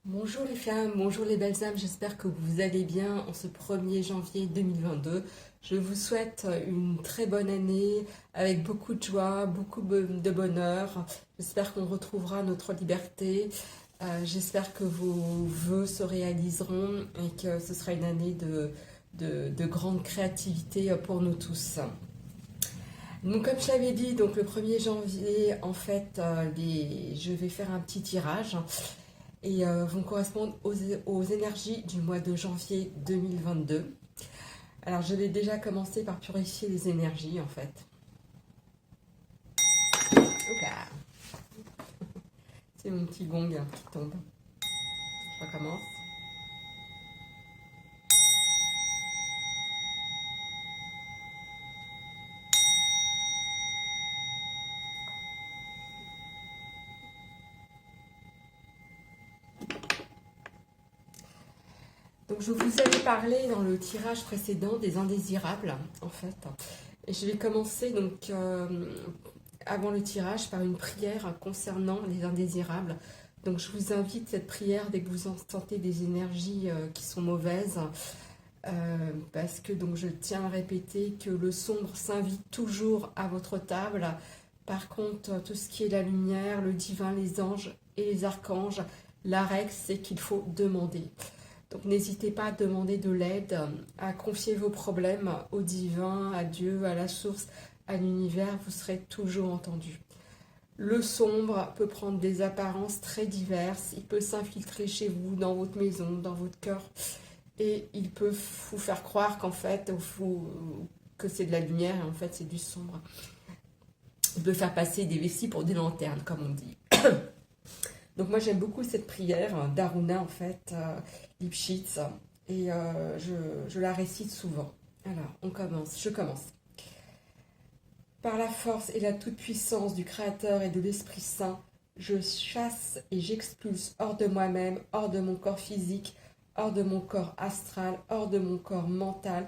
Bonjour les femmes, bonjour les belles âmes, j'espère que vous allez bien en ce 1er janvier 2022. Je vous souhaite une très bonne année avec beaucoup de joie, beaucoup de bonheur. J'espère qu'on retrouvera notre liberté. J'espère que vos vœux se réaliseront et que ce sera une année de grande créativité pour nous tous. Donc comme je l'avais dit, donc le 1er janvier, en fait, je vais faire un petit tirage et vont correspondre aux énergies du mois de janvier 2022. Alors je vais déjà commencer par purifier les énergies en fait. Oula, c'est mon petit gong qui tombe. Je recommence. Donc je vous avais parlé dans le tirage précédent des indésirables en fait. Et je vais commencer donc avant le tirage par une prière concernant les indésirables. Donc je vous invite cette prière dès que vous en sentez des énergies qui sont mauvaises. Parce que donc je tiens à répéter que le sombre s'invite toujours à votre table. Par contre, tout ce qui est la lumière, le divin, les anges et les archanges, la règle c'est qu'il faut demander. Donc n'hésitez pas à demander de l'aide, à confier vos problèmes au divin, à Dieu, à la source, à l'univers, vous serez toujours entendu. Le sombre peut prendre des apparences très diverses, il peut s'infiltrer chez vous, dans votre maison, dans votre cœur, et il peut vous faire croire qu'en fait, que c'est de la lumière, et en fait c'est du sombre. Il peut faire passer des vessies pour des lanternes, comme on dit. Donc moi j'aime beaucoup cette prière d'Aruna en fait, Lipschitz, et je la récite souvent. Alors je commence. Par la force et la toute-puissance du Créateur et de l'Esprit Saint, je chasse et j'expulse hors de moi-même, hors de mon corps physique, hors de mon corps astral, hors de mon corps mental,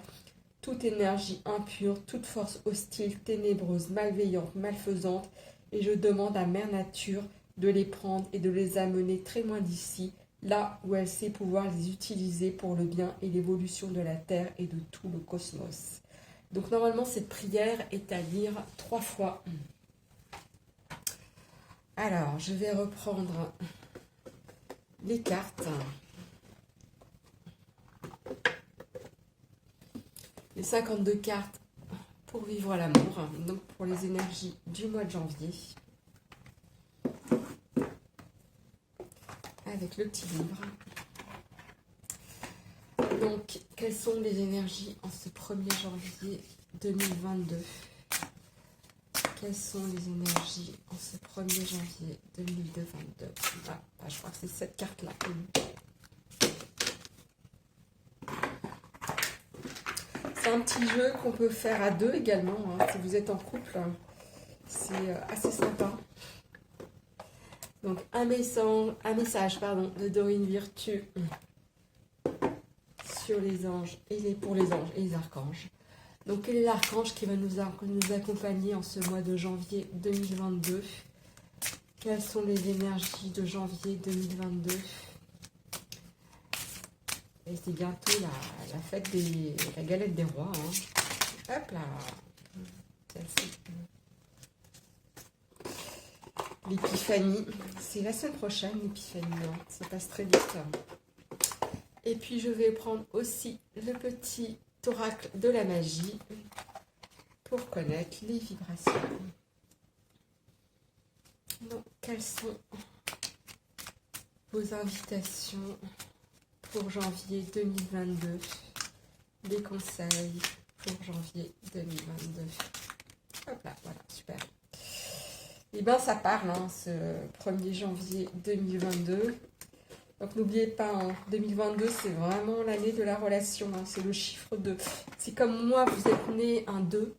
toute énergie impure, toute force hostile, ténébreuse, malveillante, malfaisante, et je demande à Mère Nature de les prendre et de les amener très loin d'ici, là où elle sait pouvoir les utiliser pour le bien et l'évolution de la Terre et de tout le cosmos. Donc normalement cette prière est à lire 3 fois. Alors je vais reprendre les cartes. Les 52 cartes pour vivre l'amour, donc pour les énergies du mois de janvier. Avec le petit livre. Donc, quelles sont les énergies en ce 1er janvier 2022? Quelles sont les énergies en ce 1er janvier 2022? Je crois que c'est cette carte-là. C'est un petit jeu qu'on peut faire à deux également, hein, si vous êtes en couple. C'est assez sympa. Donc, un message de Dorine Virtue sur les anges pour les anges et les archanges. Donc, quel est l'archange qui va nous accompagner en ce mois de janvier 2022? Quelles sont les énergies de janvier 2022? Et c'est bientôt la fête la galette des rois. Hein. Hop là. Celle-ci. L'épiphanie. C'est la semaine prochaine, l'épiphanie. Ça passe très vite. Et puis, je vais prendre aussi le petit oracle de la magie pour connaître les vibrations. Donc, quelles sont vos invitations pour janvier 2022? Des conseils pour janvier 2022. Hop là, voilà, super. Et bien, ça parle, hein, ce 1er janvier 2022. Donc, n'oubliez pas, hein, 2022, c'est vraiment l'année de la relation. Hein, c'est le chiffre 2. C'est comme moi, vous êtes né un 2.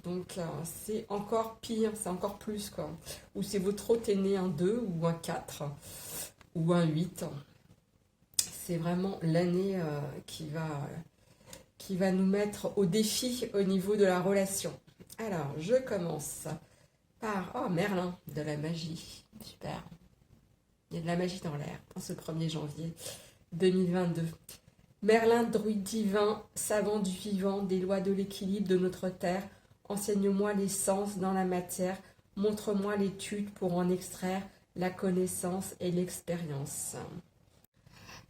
Donc, c'est encore pire, c'est encore plus, quoi. Ou c'est votre autre est né un 2 ou un 4 ou un 8. C'est vraiment l'année qui va nous mettre au défi au niveau de la relation. Alors, je commence par Merlin de la magie. Super. Il y a de la magie dans l'air en ce 1er janvier 2022. Merlin, druide divin, savant du vivant, des lois de l'équilibre de notre terre, enseigne-moi l'essence dans la matière, montre-moi l'étude pour en extraire la connaissance et l'expérience.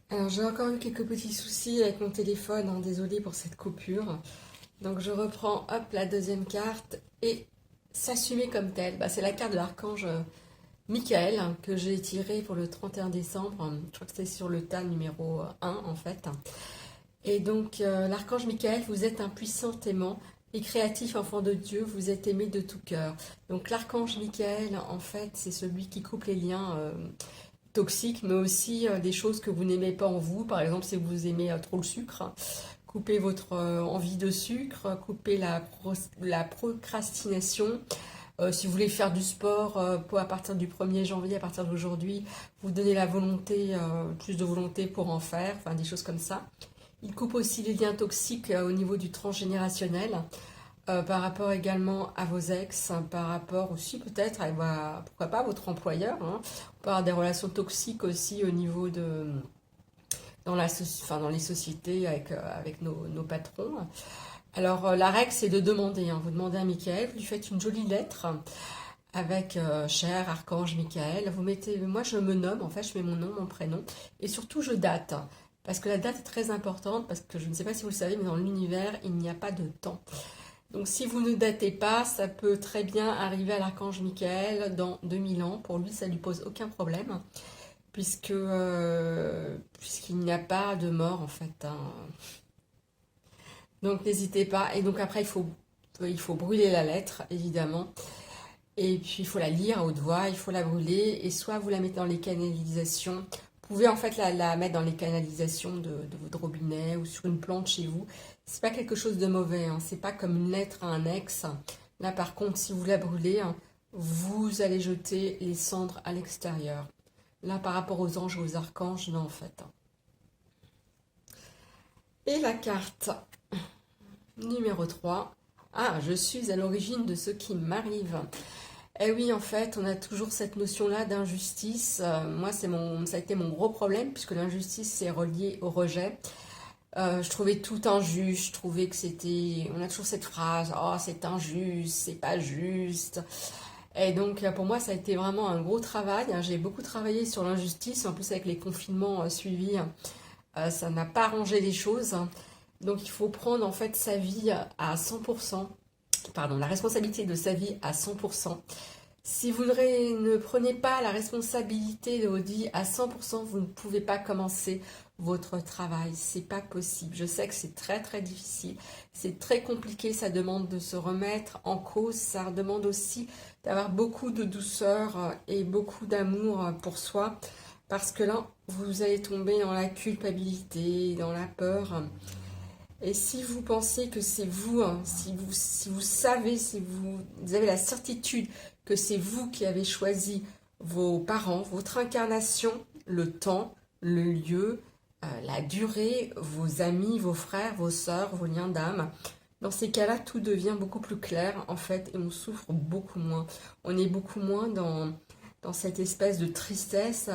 Alors j'ai encore eu quelques petits soucis avec mon téléphone, hein, désolée pour cette coupure. Donc je reprends, hop, la deuxième carte et s'assumer comme tel. C'est la carte de l'archange Michael que j'ai tirée pour le 31 décembre. Je crois que c'est sur le tas numéro 1 en fait. Et donc l'archange Michael, vous êtes un puissant aimant et créatif enfant de Dieu, vous êtes aimé de tout cœur. Donc l'archange Michael, en fait, c'est celui qui coupe les liens toxiques, mais aussi des choses que vous n'aimez pas en vous. Par exemple, si vous aimez trop le sucre, coupez votre envie de sucre, coupez la procrastination. Si vous voulez faire du sport, à partir du 1er janvier, à partir d'aujourd'hui, vous donnez la volonté, plus de volonté pour en faire, enfin des choses comme ça. Il coupe aussi les liens toxiques au niveau du transgénérationnel, par rapport également à vos ex, par rapport aussi peut-être à, pourquoi pas, à votre employeur. Hein. On peut avoir des relations toxiques aussi au niveau de... dans les sociétés avec nos patrons. Alors la règle c'est de demander, hein. Vous demandez à Michael, vous lui faites une jolie lettre avec cher archange Michael, vous mettez, moi je me nomme, en fait je mets mon nom, mon prénom, et surtout je date, parce que la date est très importante, parce que je ne sais pas si vous le savez, mais dans l'univers il n'y a pas de temps. Donc si vous ne datez pas, ça peut très bien arriver à l'archange Michael dans 2000 ans, pour lui ça ne lui pose aucun problème, puisqu'il n'y a pas de mort en fait, hein. Donc n'hésitez pas, et donc après il faut brûler la lettre évidemment, et puis il faut la lire à haute voix, il faut la brûler, et soit vous la mettez dans les canalisations, vous pouvez en fait la mettre dans les canalisations de votre robinet ou sur une plante chez vous, c'est pas quelque chose de mauvais, hein. C'est pas comme une lettre à un ex, là par contre si vous la brûlez, hein, vous allez jeter les cendres à l'extérieur, là par rapport aux anges, aux archanges, non en fait. Et la carte numéro 3. Ah, je suis à l'origine de ce qui m'arrive. Eh oui, en fait, on a toujours cette notion-là d'injustice. Moi, ça a été mon gros problème, puisque l'injustice, c'est relié au rejet. Je trouvais tout injuste, je trouvais que c'était... On a toujours cette phrase, « Oh, c'est injuste, c'est pas juste ». Et donc, pour moi, ça a été vraiment un gros travail. J'ai beaucoup travaillé sur l'injustice. En plus, avec les confinements suivis, ça n'a pas arrangé les choses. Donc il faut prendre en fait sa vie à 100%, pardon, la responsabilité de sa vie à 100%. Si vous ne prenez pas la responsabilité de votre vie à 100%, vous ne pouvez pas commencer votre travail. C'est pas possible. Je sais que c'est très très difficile. C'est très compliqué. Ça demande de se remettre en cause. Ça demande aussi d'avoir beaucoup de douceur et beaucoup d'amour pour soi. Parce que là, vous allez tomber dans la culpabilité, dans la peur. Et si vous pensez que c'est vous, hein, si vous savez, si vous avez la certitude que c'est vous qui avez choisi vos parents, votre incarnation, le temps, le lieu, la durée, vos amis, vos frères, vos sœurs, vos liens d'âme, dans ces cas-là, tout devient beaucoup plus clair en fait et on souffre beaucoup moins. On est beaucoup moins dans cette espèce de tristesse,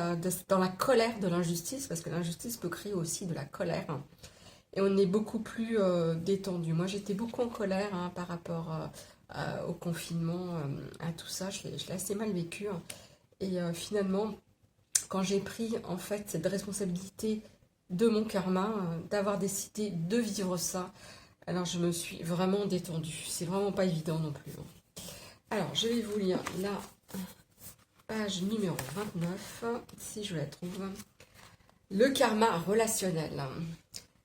dans la colère de l'injustice, parce que l'injustice peut créer aussi de la colère. Et on est beaucoup plus détendu. Moi, j'étais beaucoup en colère hein, par rapport au confinement, à tout ça. Je l'ai assez mal vécu. Hein. Et finalement, quand j'ai pris en fait cette responsabilité de mon karma, d'avoir décidé de vivre ça, alors je me suis vraiment détendue. C'est vraiment pas évident non plus. Hein. Alors, je vais vous lire la page numéro 29, si je la trouve. Le karma relationnel.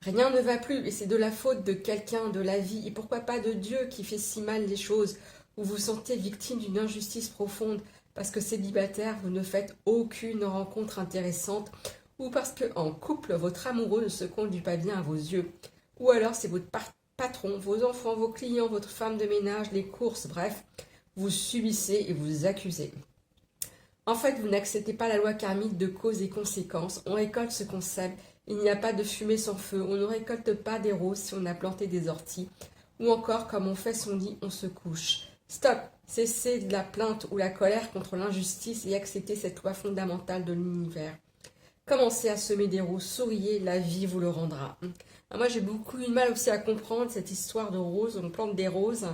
Rien ne va plus et c'est de la faute de quelqu'un, de la vie et pourquoi pas de Dieu qui fait si mal les choses. Vous vous sentez victime d'une injustice profonde parce que célibataire, vous ne faites aucune rencontre intéressante ou parce qu'en couple, votre amoureux ne se conduit pas bien à vos yeux. Ou alors c'est votre patron, vos enfants, vos clients, votre femme de ménage, les courses, bref, vous subissez et vous accusez. En fait, vous n'acceptez pas la loi karmique de cause et conséquences. On récolte ce qu'on sème. Il n'y a pas de fumée sans feu. On ne récolte pas des roses si on a planté des orties. Ou encore, comme on fait son lit, on se couche. Stop, cessez de la plainte ou la colère contre l'injustice et acceptez cette loi fondamentale de l'univers. Commencez à semer des roses, souriez, la vie vous le rendra. Moi, j'ai beaucoup eu de mal aussi à comprendre cette histoire de roses. On plante des roses.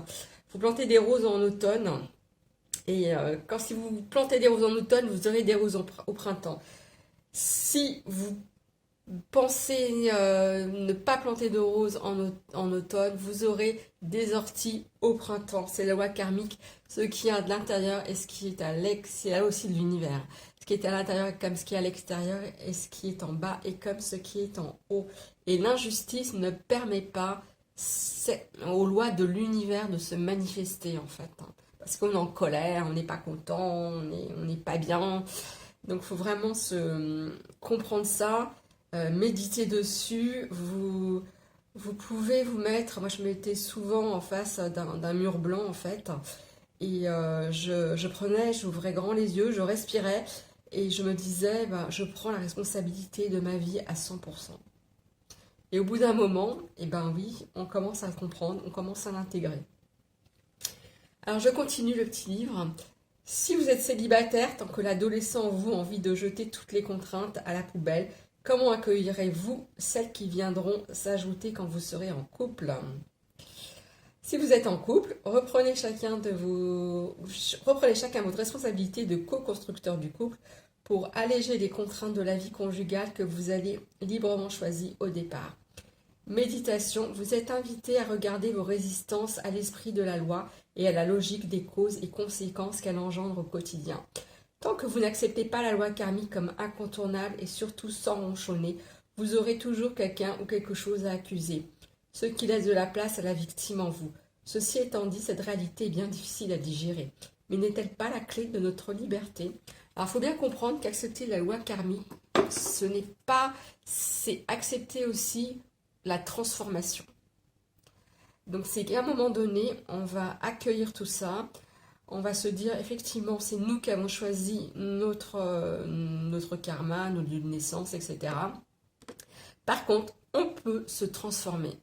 Vous plantez des roses en automne. Et si vous plantez des roses en automne, vous aurez des roses au printemps. Si vous pensez ne pas planter de roses en automne, vous aurez des orties au printemps. C'est la loi karmique. Ce qui est de l'intérieur et ce qui est à l'extérieur, c'est là aussi de l'univers. Ce qui est à l'intérieur est comme ce qui est à l'extérieur, et ce qui est en bas est comme ce qui est en haut. Et l'injustice ne permet pas aux lois de l'univers de se manifester, en fait. Parce qu'on est en colère, on n'est pas content, on n'est pas bien. Donc il faut vraiment comprendre ça, méditer dessus. Vous pouvez vous mettre, moi je me mettais souvent en face d'un mur blanc, en fait. Et j'ouvrais grand les yeux, je respirais. Et je me disais, je prends la responsabilité de ma vie à 100%. Et au bout d'un moment, oui, on commence à le comprendre, on commence à l'intégrer. Alors je continue le petit livre. Si vous êtes célibataire, tant que l'adolescent en vous a envie de jeter toutes les contraintes à la poubelle, comment accueillerez-vous celles qui viendront s'ajouter quand vous serez en couple ? Si vous êtes en couple, reprenez chacun votre responsabilité de co-constructeur du couple pour alléger les contraintes de la vie conjugale que vous avez librement choisies au départ. Méditation, vous êtes invité à regarder vos résistances à l'esprit de la loi et à la logique des causes et conséquences qu'elle engendre au quotidien. Tant que vous n'acceptez pas la loi karmique comme incontournable et surtout sans ronchonner, vous aurez toujours quelqu'un ou quelque chose à accuser, ce qui laisse de la place à la victime en vous. Ceci étant dit, cette réalité est bien difficile à digérer. Mais n'est-elle pas la clé de notre liberté ? Alors, il faut bien comprendre qu'accepter la loi karmique, ce n'est pas... c'est accepter aussi la transformation. Donc, c'est qu'à un moment donné, on va accueillir tout ça. On va se dire, effectivement, c'est nous qui avons choisi notre karma, notre lieu de naissance, etc. Par contre, on peut se transformer.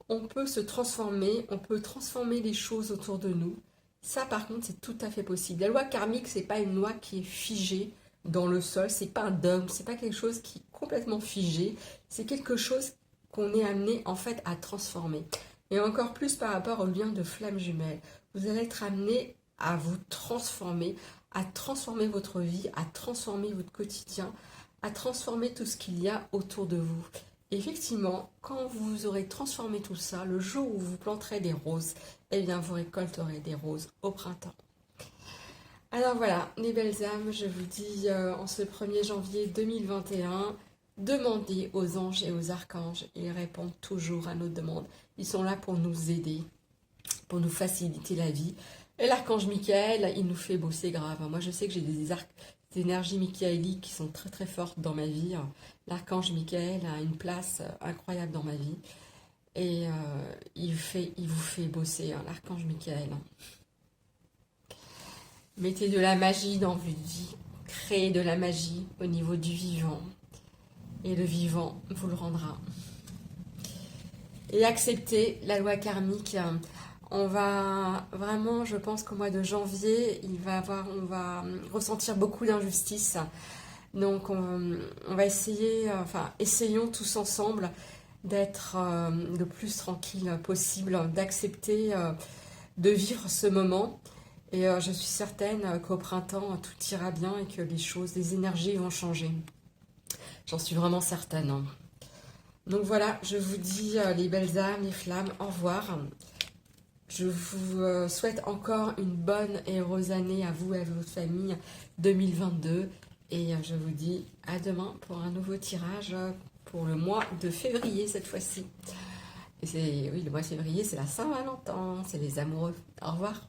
On peut se transformer, on peut transformer les choses autour de nous. Ça, par contre, c'est tout à fait possible. La loi karmique, c'est pas une loi qui est figée dans le sol, c'est pas un dogme, c'est pas quelque chose qui est complètement figé, c'est quelque chose qu'on est amené, en fait, à transformer. Et encore plus par rapport au lien de flamme jumelle. Vous allez être amené à vous transformer, à transformer votre vie, à transformer votre quotidien, à transformer tout ce qu'il y a autour de vous. Effectivement, quand vous aurez transformé tout ça, le jour où vous planterez des roses, eh bien vous récolterez des roses au printemps. Alors voilà, les belles âmes, je vous dis en ce 1er janvier 2021, demandez aux anges et aux archanges, ils répondent toujours à nos demandes. Ils sont là pour nous aider, pour nous faciliter la vie. Et l'archange Michael, il nous fait bosser grave. Moi, je sais que j'ai des énergies michaéliques qui sont très très fortes dans ma vie. L'archange Michael a une place incroyable dans ma vie. Et il vous fait bosser, l'archange Michael. Mettez de la magie dans votre vie. Créez de la magie au niveau du vivant. Et le vivant vous le rendra. Et acceptez la loi karmique. On va vraiment, je pense qu'au mois de janvier, on va ressentir beaucoup d'injustice. Donc on va essayer, essayons tous ensemble d'être le plus tranquille possible, d'accepter de vivre ce moment. Et je suis certaine qu'au printemps, tout ira bien et que les énergies vont changer. J'en suis vraiment certaine. Donc voilà, je vous dis les belles âmes, les flammes, au revoir. Je vous souhaite encore une bonne et heureuse année à vous et à votre famille 2022. Et je vous dis à demain pour un nouveau tirage pour le mois de février cette fois-ci. Et oui, le mois de février, c'est la Saint-Valentin, c'est les amoureux. Au revoir.